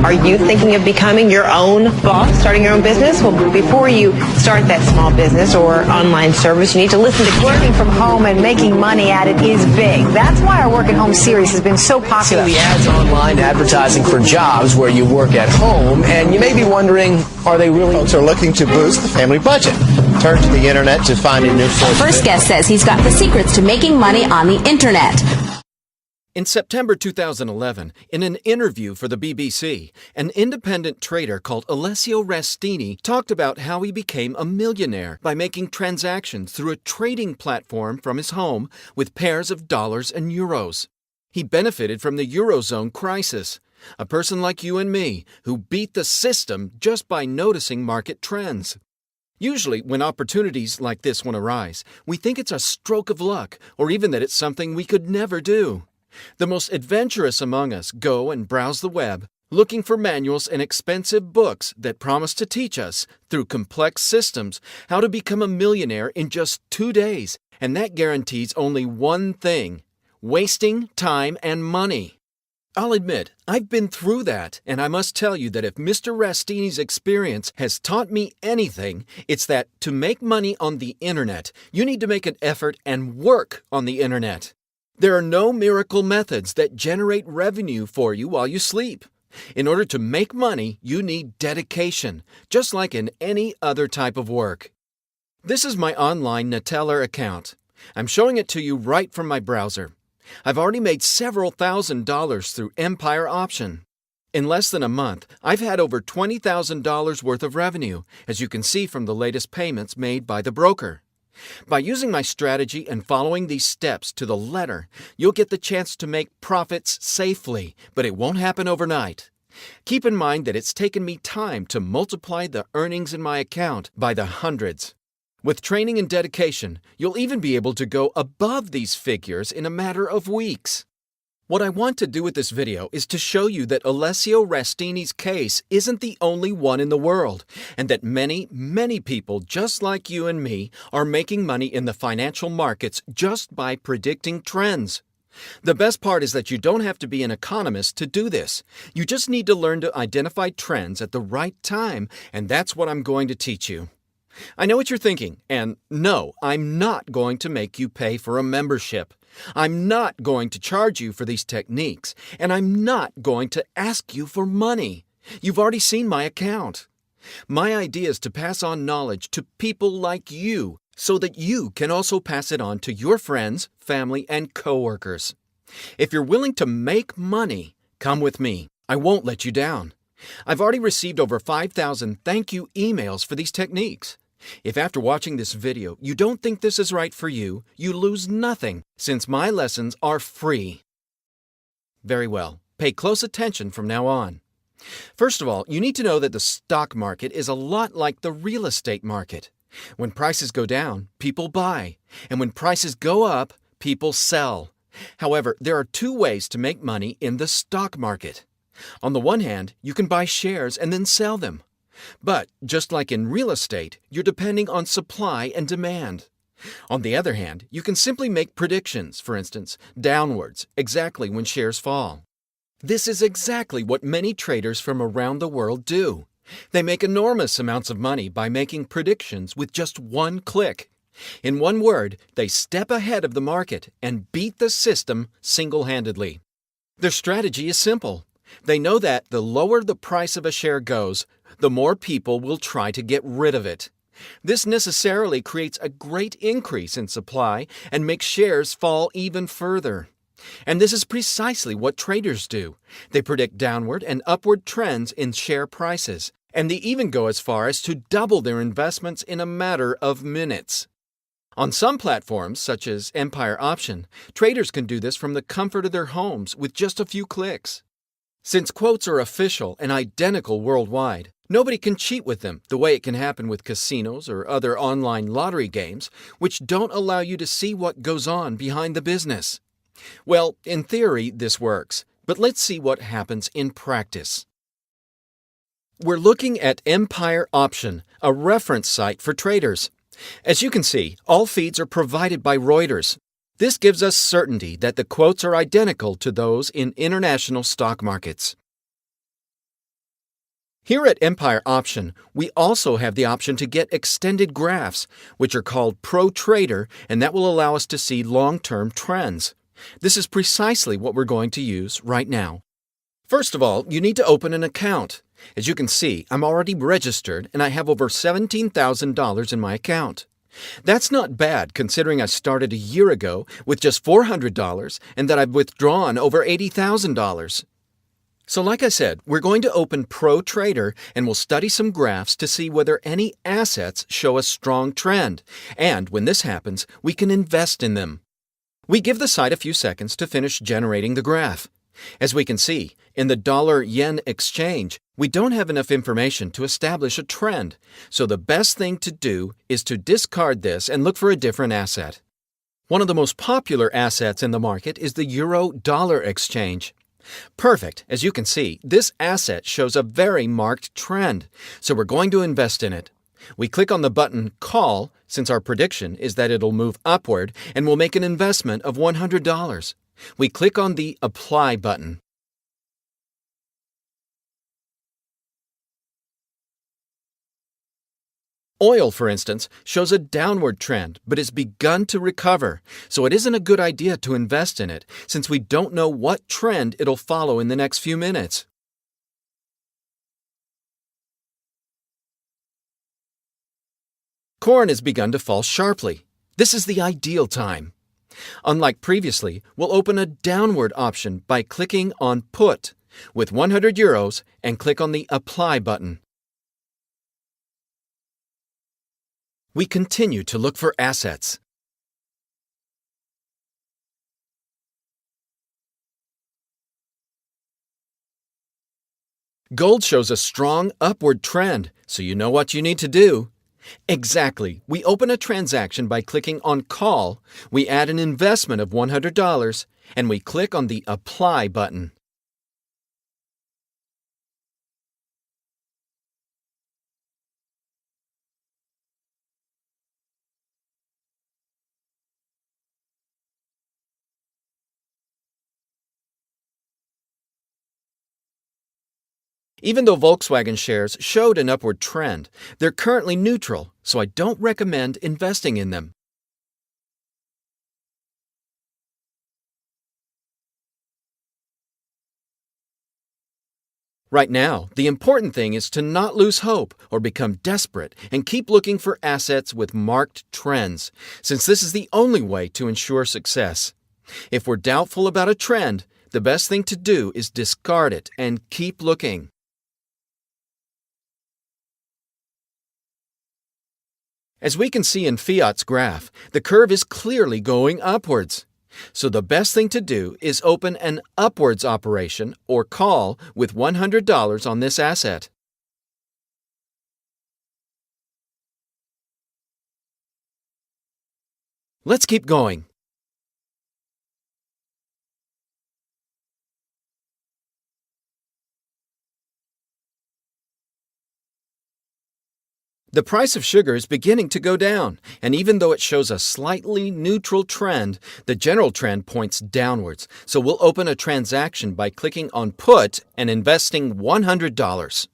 Are you thinking of becoming your own boss, starting your own business? Well, before you start that small business or online service, you need to listen to Working from home and making money at it is big. That's why our Work at Home series has been so popular. See the ads online advertising for jobs where you work at home, and you may be wondering, are they really? Folks are looking to boost the family budget. Turn to the internet to find a new source. First guest says he's got the secrets to making money on the internet. In September 2011, in an interview for the BBC, an independent trader called Alessio Rastini talked about how he became a millionaire by making transactions through a trading platform from his home with pairs of dollars and euros. He benefited from the Eurozone crisis, a person like you and me who beat the system just by noticing market trends. Usually, when opportunities like this one arise, we think it's a stroke of luck or even that it's something we could never do. The most adventurous among us go and browse the web, looking for manuals and expensive books that promise to teach us, through complex systems, how to become a millionaire in just 2 days, and that guarantees only one thing: wasting time and money. I'll admit, I've been through that, and I must tell you that if Mr. Rastini's experience has taught me anything, it's that to make money on the internet, you need to make an effort and work on the internet. There are no miracle methods that generate revenue for you while you sleep. In order to make money, you need dedication, just like in any other type of work. This is my online Neteller account. I'm showing it to you right from my browser. I've already made several $1,000s through Empire Option. In less than a month, I've had over $20,000 worth of revenue, as you can see from the latest payments made by the broker. By using my strategy and following these steps to the letter, you'll get the chance to make profits safely, but it won't happen overnight. Keep in mind that it's taken me time to multiply the earnings in my account by the hundreds. With training and dedication, you'll even be able to go above these figures in a matter of weeks. What I want to do with this video is to show you that Alessio Rastini's case isn't the only one in the world, and that many, many people just like you and me are making money in the financial markets just by predicting trends. The best part is that you don't have to be an economist to do this. You just need to learn to identify trends at the right time, and that's what I'm going to teach you. I know what you're thinking, and no, I'm not going to make you pay for a membership. I'm not going to charge you for these techniques, and I'm not going to ask you for money. You've already seen my account. My idea is to pass on knowledge to people like you so that you can also pass it on to your friends, family, and coworkers. If you're willing to make money, come with me. I won't let you down. I've already received over 5,000 thank you emails for these techniques. If after watching this video you don't think this is right for you, you lose nothing, since my lessons are free. Very well. Pay close attention from now on. First of all, you need to know that the stock market is a lot like the real estate market. When prices go down, people buy, and when prices go up, people sell. However, there are 2 ways to make money in the stock market. On the one hand, you can buy shares and then sell them. But, just like in real estate, you're depending on supply and demand. On the other hand, you can simply make predictions, for instance, downwards, exactly when shares fall. This is exactly what many traders from around the world do. They make enormous amounts of money by making predictions with just 1 click. In one word, they step ahead of the market and beat the system single-handedly. Their strategy is simple. They know that the lower the price of a share goes, the more people will try to get rid of it. This necessarily creates a great increase in supply and makes shares fall even further. And this is precisely what traders do. They predict downward and upward trends in share prices, and they even go as far as to double their investments in a matter of minutes. On some platforms, such as Empire Option, traders can do this from the comfort of their homes with just a few clicks. Since quotes are official and identical worldwide, nobody can cheat with them the way it can happen with casinos or other online lottery games, which don't allow you to see what goes on behind the business. Well, in theory, this works, but let's see what happens in practice. We're looking at Empire Option, a reference site for traders. As you can see, all feeds are provided by Reuters. This gives us certainty that the quotes are identical to those in international stock markets. Here at Empire Option, we also have the option to get extended graphs, which are called Pro Trader, and that will allow us to see long-term trends. This is precisely what we're going to use right now. First of all, you need to open an account. As you can see, I'm already registered and I have over $17,000 in my account. That's not bad considering I started a year ago with just $400 and that I've withdrawn over $80,000. So like I said, we're going to open Pro Trader and we'll study some graphs to see whether any assets show a strong trend. And when this happens, we can invest in them. We give the site a few seconds to finish generating the graph. As we can see, in the dollar-yen exchange, we don't have enough information to establish a trend. So the best thing to do is to discard this and look for a different asset. One of the most popular assets in the market is the euro-dollar exchange. Perfect. As you can see, this asset shows a very marked trend, so we're going to invest in it. We click on the button Call, since our prediction is that it'll move upward, and we'll make an investment of $100. We click on the Apply button. Oil, for instance, shows a downward trend, but has begun to recover, so it isn't a good idea to invest in it, since we don't know what trend it'll follow in the next few minutes. Corn has begun to fall sharply. This is the ideal time. Unlike previously, we'll open a downward option by clicking on Put with €100 and click on the Apply button. We continue to look for assets. Gold shows a strong upward trend, so you know what you need to do. Exactly. We open a transaction by clicking on Call, we add an investment of $100, and we click on the Apply button. Even though Volkswagen shares showed an upward trend, they're currently neutral, so I don't recommend investing in them. Right now, the important thing is to not lose hope or become desperate and keep looking for assets with marked trends, since this is the only way to ensure success. If we're doubtful about a trend, the best thing to do is discard it and keep looking. As we can see in Fiat's graph, the curve is clearly going upwards. So the best thing to do is open an upwards operation or call with $100 on this asset. Let's keep going. The price of sugar is beginning to go down, and even though it shows a slightly neutral trend, the general trend points downwards. So we'll open a transaction by clicking on Put and investing $100.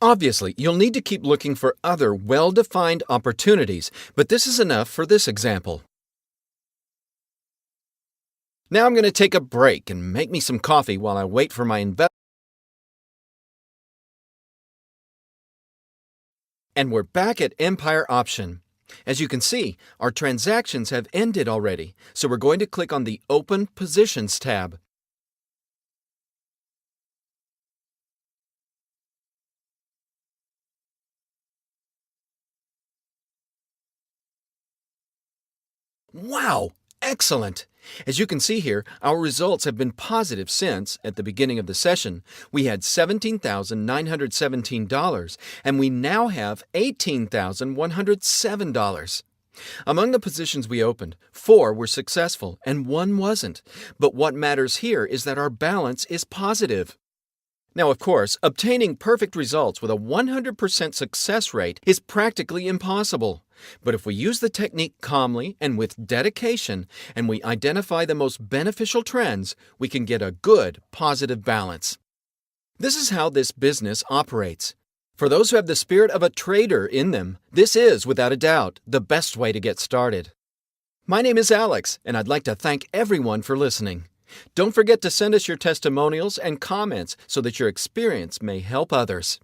Obviously, you'll need to keep looking for other well-defined opportunities, but this is enough for this example. Now I'm going to take a break and make me some coffee while I wait for my investment. And we're back at Empire Option. As you can see, our transactions have ended already, so we're going to click on the Open Positions tab. Wow! Excellent! As you can see here, our results have been positive since, at the beginning of the session, we had $17,917, and we now have $18,107. Among the positions we opened, 4 were successful and 1 wasn't. But what matters here is that our balance is positive. Now, of course, obtaining perfect results with a 100% success rate is practically impossible. But if we use the technique calmly and with dedication, and we identify the most beneficial trends, we can get a good, positive balance. This is how this business operates. For those who have the spirit of a trader in them, this is, without a doubt, the best way to get started. My name is Alex, and I'd like to thank everyone for listening. Don't forget to send us your testimonials and comments so that your experience may help others.